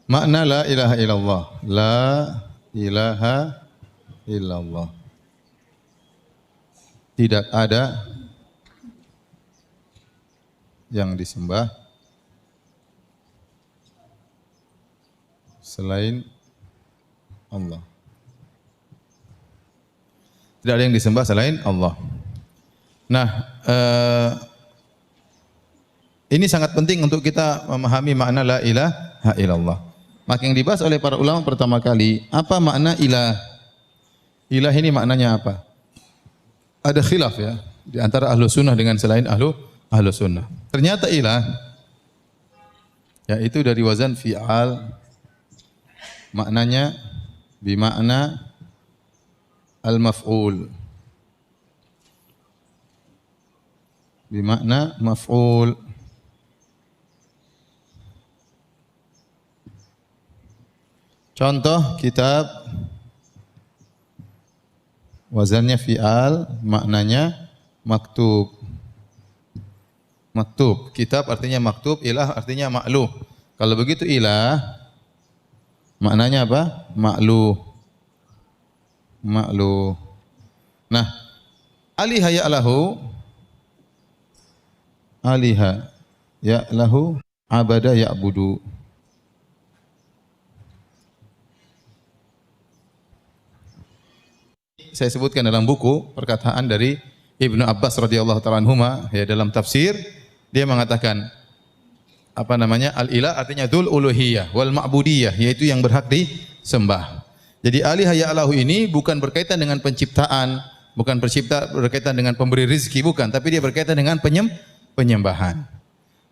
Makna la ilaha illallah. La ilaha illallah. Tidak ada yang disembah selain Allah. Tidak ada yang disembah selain Allah. Nah, ini sangat penting untuk kita memahami makna la ilaha illallah. Maka yang dibahas oleh para ulama pertama kali, apa makna ilah? Ilah ini maknanya apa? Ada khilaf ya di antara ahlu sunnah dengan selain ahlu sunnah. Ternyata ilah yaitu dari wazan fi'al, maknanya bimakna al-maf'ul. Bimakna maf'ul. Contoh kitab wazannya fi'al, maknanya maktub. Maktub, kitab artinya maktub, ilah artinya ma'luh. Kalau begitu ilah maknanya apa? Ma'luh. Ma'luh. Nah, aliha ya'lahu, aliha ya'lahu, abada ya'budu. Saya sebutkan dalam buku perkataan dari Ibnu Abbas radhiyallahu ta'ala anhuma, ya, dalam tafsir dia mengatakan apa namanya? Al-ilah artinya dzul uluhiyah wal ma'budiyah, yaitu yang berhak disembah. Jadi aliha ya'lahu ini bukan berkaitan dengan penciptaan, bukan berkaitan dengan pemberi rezeki, bukan, tapi dia berkaitan dengan penyembahan.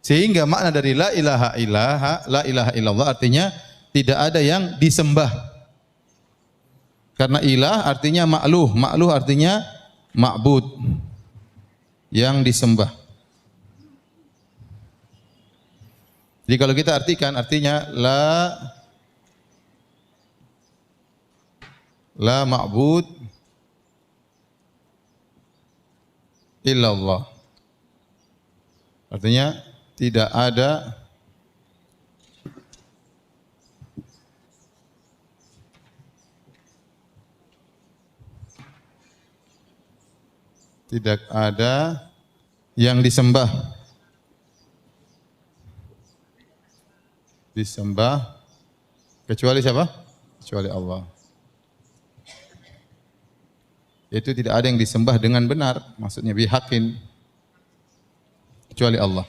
Sehingga makna dari la ilaha illallah artinya tidak ada yang disembah. Karena ilah artinya ma'luh, ma'luh artinya ma'bud, yang disembah. Jadi kalau kita artikan artinya la ma'bud illallah. Artinya tidak ada yang disembah kecuali siapa? Kecuali Allah. Itu tidak ada yang disembah dengan benar, maksudnya bihaqqin, kecuali Allah.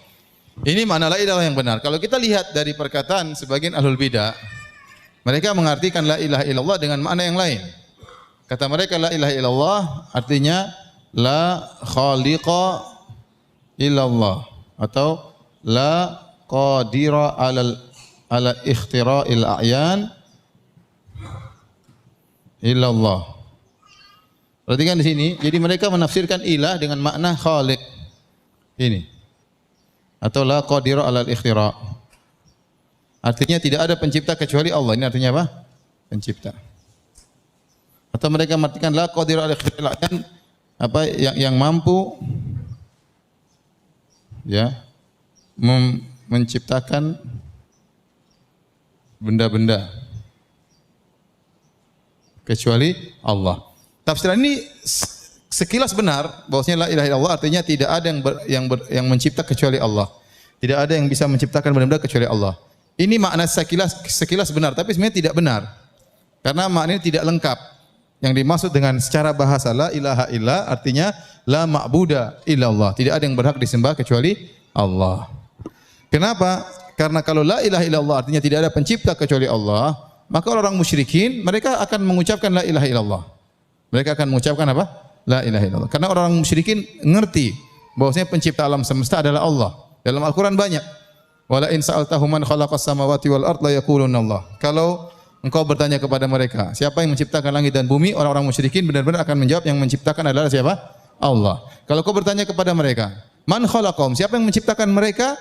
Ini makna la ilaha yang benar. Kalau kita lihat dari perkataan sebagian ahlul bidah, mereka mengartikan la ilaha illallah dengan makna yang lain. Kata mereka la ilaha illallah artinya la khaliqa illallah atau la qadira ala ikhtira'il a'yan illallah. Perhatikan di sini, jadi mereka menafsirkan ilah dengan makna khaliq. Ini. Atau la qadira ala ikhtira'. Artinya tidak ada pencipta kecuali Allah. Ini artinya apa? Pencipta. Atau mereka mengartikan la qadira ala ikhtira', apa yang mampu ya menciptakan benda-benda kecuali Allah. Tafsiran ini sekilas benar, bahwasanya la ilaha illallah artinya tidak ada yang mencipta kecuali Allah. Tidak ada yang bisa menciptakan benda-benda kecuali Allah. Ini makna sekilas benar, tapi sebenarnya tidak benar. Karena maknanya tidak lengkap. Yang dimaksud dengan secara bahasa la ilaha illa artinya la ma'buda illallah. Tidak ada yang berhak disembah kecuali Allah. Kenapa? Karena kalau la ilaha illallah artinya tidak ada pencipta kecuali Allah, maka orang musyrikin mereka akan mengucapkan la ilaha illallah. Mereka akan mengucapkan apa? La ilaha illallah. Karena orang musyrikin ngerti bahwasanya pencipta alam semesta adalah Allah. Dalam Al-Qur'an banyak. Wala in sa'altahum man khalaqas samawati wal ard la yaquluna Allah. Kalau engkau bertanya kepada mereka, siapa yang menciptakan langit dan bumi? Orang-orang musyrikin benar-benar akan menjawab yang menciptakan adalah siapa? Allah. Kalau kau bertanya kepada mereka, man khalaqahum? Siapa yang menciptakan mereka?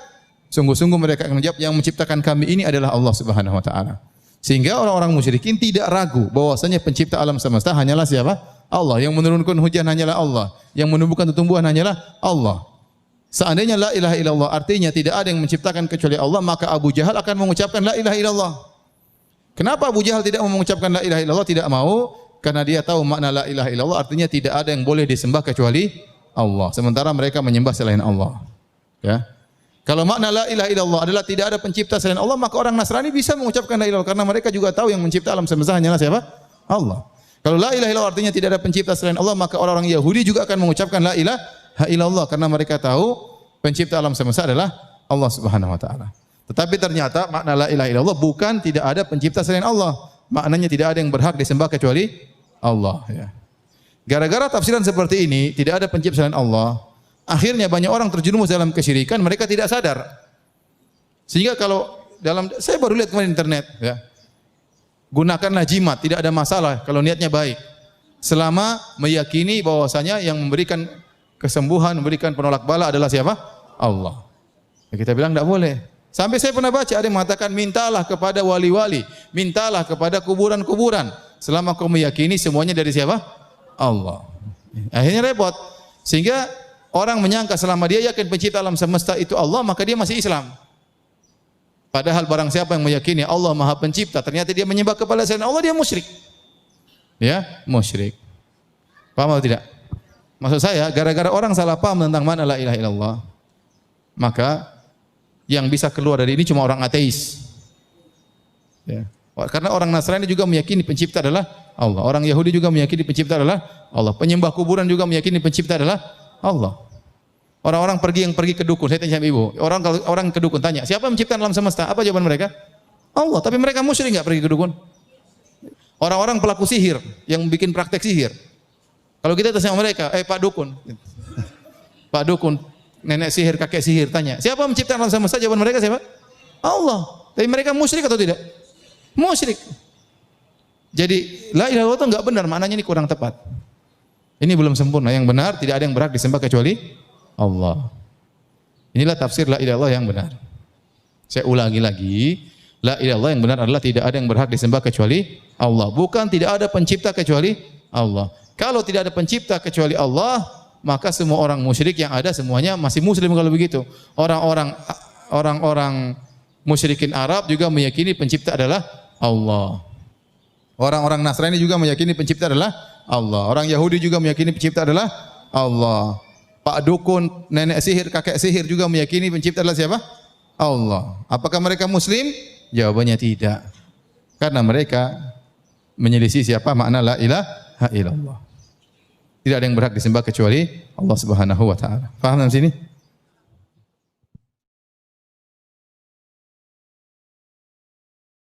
Sungguh-sungguh mereka akan menjawab yang menciptakan kami ini adalah Allah Subhanahu wa taala. Sehingga orang-orang musyrikin tidak ragu bahwasanya pencipta alam semesta hanyalah siapa? Allah. Yang menurunkan hujan hanyalah Allah. Yang menumbuhkan tumbuhan hanyalah Allah. Seandainya la ilaha illallah artinya tidak ada yang menciptakan kecuali Allah, maka Abu Jahal akan mengucapkan la ilaha illallah. Kenapa Abu Jahal tidak mau mengucapkan la ilaha illallah? Tidak mau karena dia tahu makna la ilaha illallah artinya tidak ada yang boleh disembah kecuali Allah. Sementara mereka menyembah selain Allah. Ya. Kalau makna la ilaha illallah adalah tidak ada pencipta selain Allah, maka orang Nasrani bisa mengucapkan la ilaha illallah karena mereka juga tahu yang mencipta alam semesta hanyalah siapa? Allah. Kalau la ilaha illallah artinya tidak ada pencipta selain Allah, maka orang-orang Yahudi juga akan mengucapkan la ilaha illallah karena mereka tahu pencipta alam semesta adalah Allah Subhanahu wa taala. Tetapi ternyata makna la ilaha illallah bukan tidak ada pencipta selain Allah. Maknanya tidak ada yang berhak disembah kecuali Allah. Ya. Gara-gara tafsiran seperti ini, tidak ada pencipta selain Allah, akhirnya banyak orang terjerumus dalam kesyirikan, mereka tidak sadar. Sehingga kalau saya baru lihat kemarin di internet, ya, gunakanlah jimat, tidak ada masalah kalau niatnya baik. Selama meyakini bahwasanya yang memberikan kesembuhan, memberikan penolak bala adalah siapa? Allah. Ya, kita bilang tidak boleh. Sampai saya pernah baca ada yang mengatakan mintalah kepada wali-wali, mintalah kepada kuburan-kuburan. Selama kau meyakini semuanya dari siapa? Allah. Akhirnya repot. Sehingga orang menyangka selama dia yakin pencipta alam semesta itu Allah, maka dia masih Islam. Padahal barang siapa yang meyakini Allah Maha Pencipta, ternyata dia menyembah kepada selain Allah, dia musyrik. Ya, musyrik. Paham atau tidak? Maksud saya, gara-gara orang salah paham tentang mana la ilaha illallah, maka yang bisa keluar dari ini cuma orang ateis. Ya. Karena orang Nasrani juga meyakini pencipta adalah Allah. Orang Yahudi juga meyakini pencipta adalah Allah. Penyembah kuburan juga meyakini pencipta adalah Allah. Orang-orang yang pergi ke dukun, saya tanya sama ibu, orang ke dukun tanya, siapa yang menciptakan alam semesta? Apa jawaban mereka? Allah. Tapi mereka musyrik enggak pergi ke dukun? Orang-orang pelaku sihir yang bikin praktek sihir. Kalau kita tanya sama mereka, Pak dukun. Pak dukun, nenek sihir, kakek sihir, tanya, siapa yang menciptakan alam semesta? Jawaban mereka siapa? Allah. Tapi mereka musyrik atau tidak? Musyrik. Jadi la ilaha illallah itu enggak benar, maknanya ini kurang tepat. Ini belum sempurna. Yang benar tidak ada yang berhak disembah kecuali Allah. Inilah tafsir la ilaha illallah yang benar. Saya ulangi lagi, la ilaha illallah yang benar adalah tidak ada yang berhak disembah kecuali Allah. Bukan tidak ada pencipta kecuali Allah. Kalau tidak ada pencipta kecuali Allah, maka semua orang musyrik yang ada semuanya masih muslim kalau begitu. Orang-orang musyrikin Arab juga meyakini pencipta adalah Allah. Orang-orang Nasrani juga meyakini pencipta adalah Allah. Orang Yahudi juga meyakini pencipta adalah Allah. Pak dukun, nenek sihir, kakek sihir juga meyakini pencipta adalah siapa? Allah. Apakah mereka muslim? Jawabannya tidak. Karena mereka menyelisih siapa makna la ilaha illallah. Tidak ada yang berhak disembah kecuali Allah Subhanahu wa taala. Paham sampai sini?